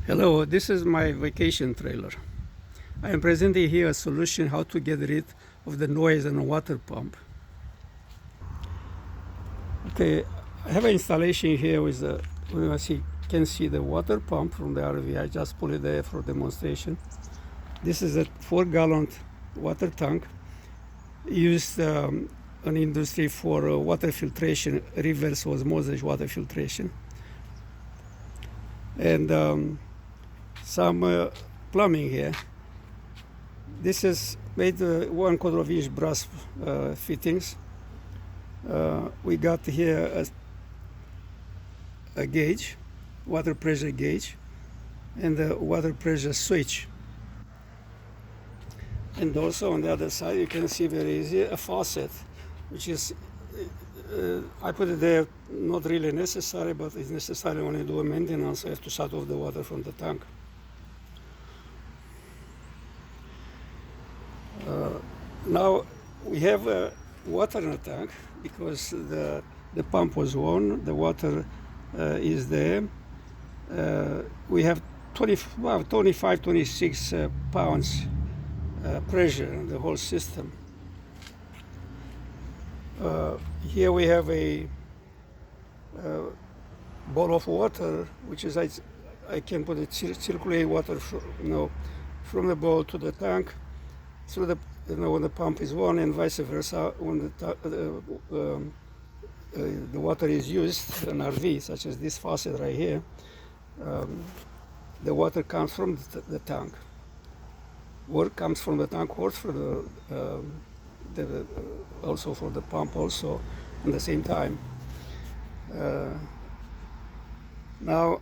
Hello, this is my vacation trailer. I am presenting here a solution how to get rid of the noise on a water pump. Okay, I have an installation here with you can see the water pump from the RV. I just put it there for demonstration. This is a 4-gallon water tank used in industry for water filtration, reverse osmosis water filtration. And some plumbing here. This is made 1/4 inch brass fittings. We got here a gauge, water pressure gauge, and a water pressure switch. And also on the other side, you can see very easy a faucet, which is I put it there, not really necessary, but it's necessary when you do a maintenance. I have to shut off the water from the tank. Now we have water in the tank because the pump was on, the water is there. We have 25, 26 pounds pressure in the whole system. Here we have a bowl of water, which is I can put it circulate water from the bowl to the tank through the when the pump is on, and vice versa when the water is used in RV, such as this faucet right here. The water comes from the tank, or comes from the tank, or for the also for the pump also at the same time. Now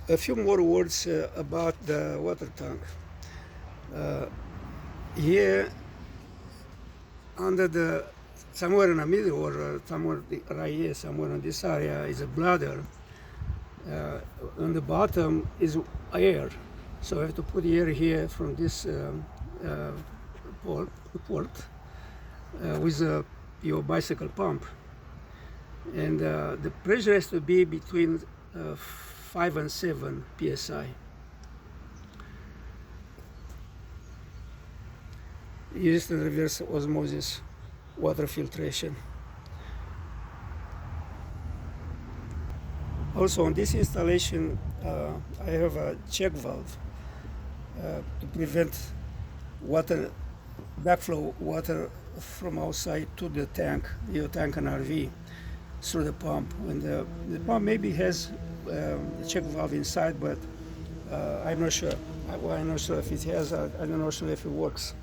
a few more words about the water tank. Here under somewhere in the middle, or somewhere right here, somewhere in this area, is a bladder. On the bottom is air, so I have to put air here from this port with your bicycle pump, and the pressure has to be between 5 and 7 psi. Used in reverse osmosis water filtration. Also on this installation, I have a check valve to prevent backflow water from outside to the tank, your tank and RV, through the pump. And the pump maybe has a check valve inside, but I'm not sure. I'm not sure if it has. I'm not sure if it works.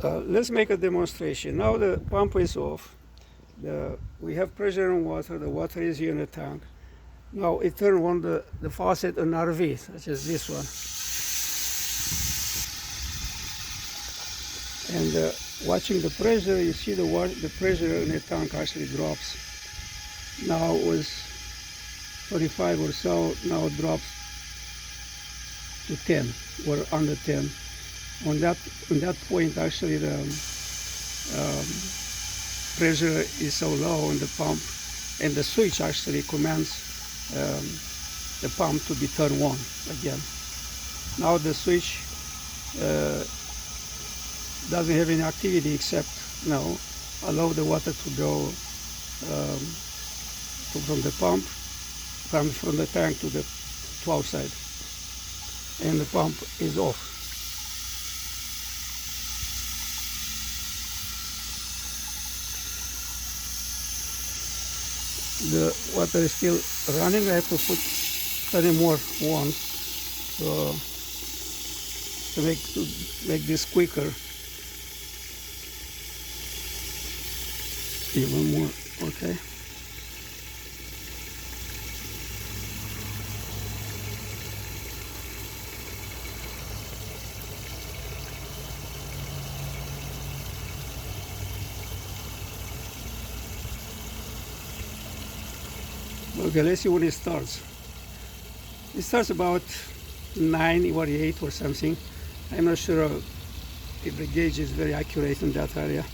Let's make a demonstration. Now the pump is off. We have pressure in water. The water is here in the tank. Now it turns on the faucet on RV, such as this one. And watching the pressure, you see the pressure in the tank actually drops. Now it was 35 or so. Now it drops to 10 or under 10. On that point, actually the pressure is so low in the pump, and the switch actually commands the pump to be turned on again. Now the switch doesn't have any activity except allow the water to go from the pump, from the tank to outside, and the pump is off. The water is still running. I have to put 30 more on to make this quicker. Even more, okay. Okay, let's see when it starts. It starts about 9 or 8 or something. I'm not sure if the gauge is very accurate in that area.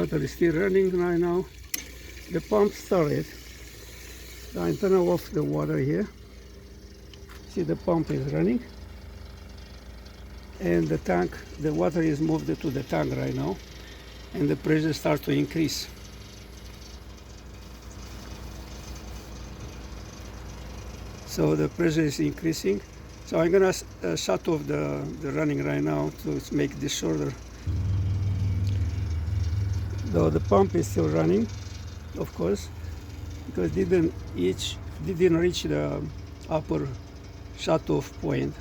water is still running right now. The pump started. So I turn off the water here. See, the pump is running. And the tank, the water is moved to the tank right now. And the pressure starts to increase. So the pressure is increasing. So I'm gonna shut off the running right now to make this shorter. Though the pump is still running, of course, because it didn't reach the upper shut-off point.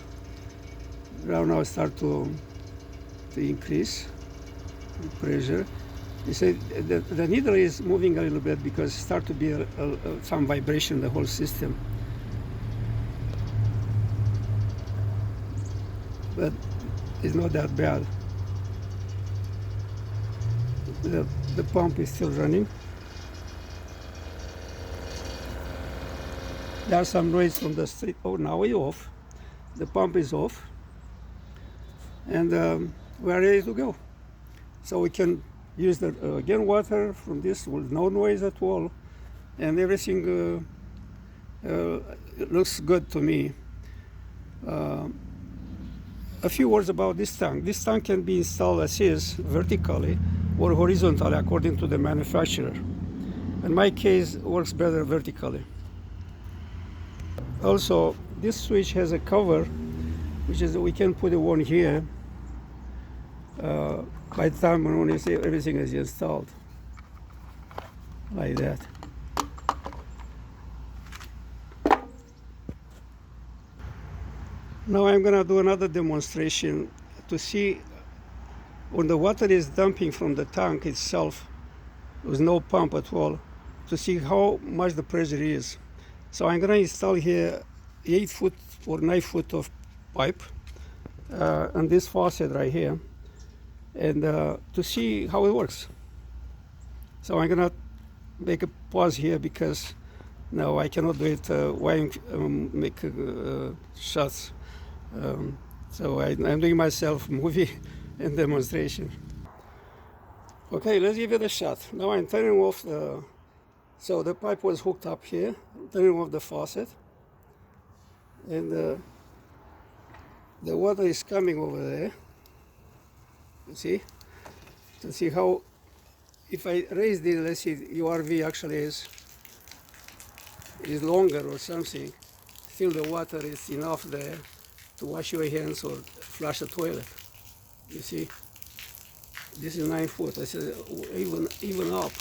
Now start to increase the pressure. You see, the needle is moving a little bit because it start to be some vibration in the whole system. But it's not that bad. The pump is still running. There's some noise from the street. Oh, now it's off. The pump is off. And we're ready to go. So we can use the again water from this with no noise at all. And everything looks good to me. A few words about this tank. This tank can be installed as is, vertically or horizontally, according to the manufacturer. In my case, it works better vertically. Also, this switch has a cover, which is we can put it one here by the time when everything is installed, like that. Now I'm going to do another demonstration to see when the water is dumping from the tank itself with no pump at all, to see how much the pressure is. So I'm going to install here 8 foot or 9 foot of pipe and this faucet right here, and to see how it works. So I'm going to make a pause here because no, I cannot do it while make shots. So I'm doing myself movie and demonstration. Okay, let's give it a shot. Now I'm turning off so the pipe was hooked up here. I'm turning off the faucet. And the water is coming over there. You see? To see how, if I raise this, let's see, URV actually is longer or something. Still the water is enough there to wash your hands or flush the toilet. You see, this is 9 foot. I said even up,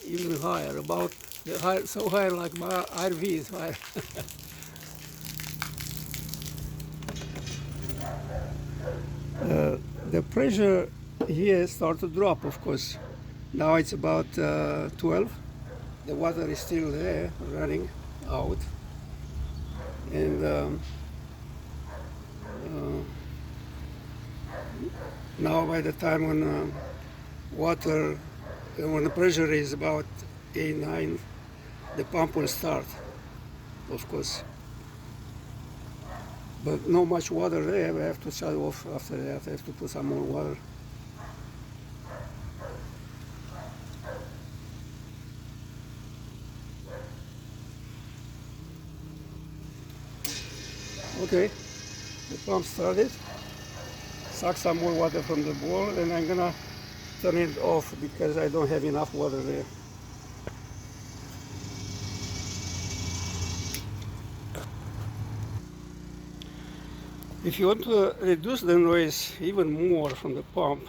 even higher, about the high, so high like my RV is high. The pressure here starts to drop, of course. Now it's about 12. The water is still there, running out, and now by the time when when the pressure is about 8, 9, the pump will start, of course. But not much water there. We have to shut off after that. I have to put some more water. Okay, the pump started. Suck some more water from the bowl, and I'm gonna turn it off because I don't have enough water there. If you want to reduce the noise even more from the pump,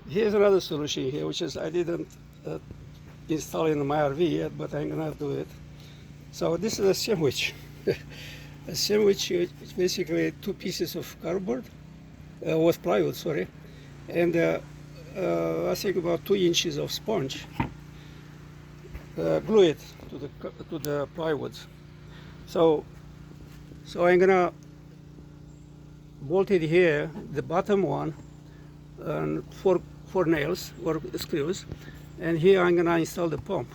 here's another solution here, which is I didn't install in my RV yet, but I'm gonna do it. So this is a sandwich. A sandwich is basically 2 pieces of cardboard, with plywood, sorry, and I think about 2 inches of sponge. Glue it to the plywood. So I'm gonna bolt it here, the bottom one, and 4 nails or screws, and here I'm gonna install the pump.